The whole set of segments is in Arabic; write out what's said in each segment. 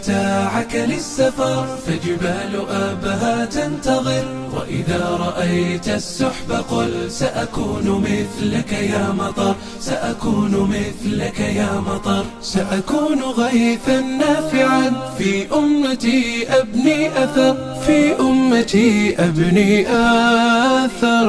متاعك للسفر فجبال أبها تنتظر، وإذا رأيت السحب قل سأكون مثلك يا مطر، سأكون مثلك يا مطر. سأكون غيثا نافعا في أمتي أبني أثر، في أمتي أبني أثر.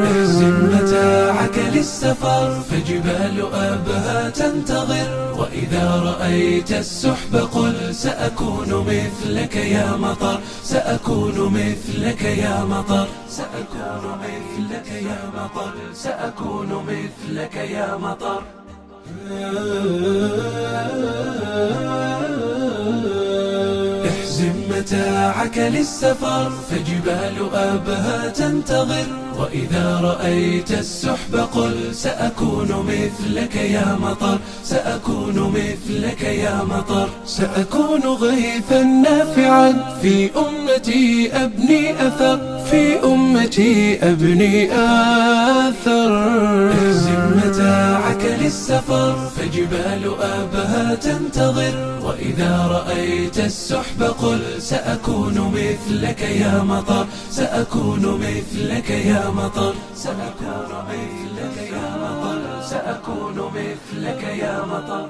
احزم متاعك للسفر فجبال أبها تنتظر، وإذا رأيت السحب قل سأكون مثلك يا مطر، سأكون مثلك يا مطر، سأكون مثلك يا مطر، سأكون مثلك يا مطر. احزم متاعك للسفر فجبال أبها تنتظر، وإذا رأيت السحب قل سأكون مثلك يا مطر، سأكون مثلك يا مطر. سأكون غيثا نافعا في أمتي أبني أثر، في أمتي أبني أثر. احزم متاعك للسفر فجبال أبها تنتظر، وإذا رأيت السحب قل سأكون مثلك يا مطر، سأكون مثلك يا مطر، سأكون مثلك يا مطر، سأكون مثلك يا مطر.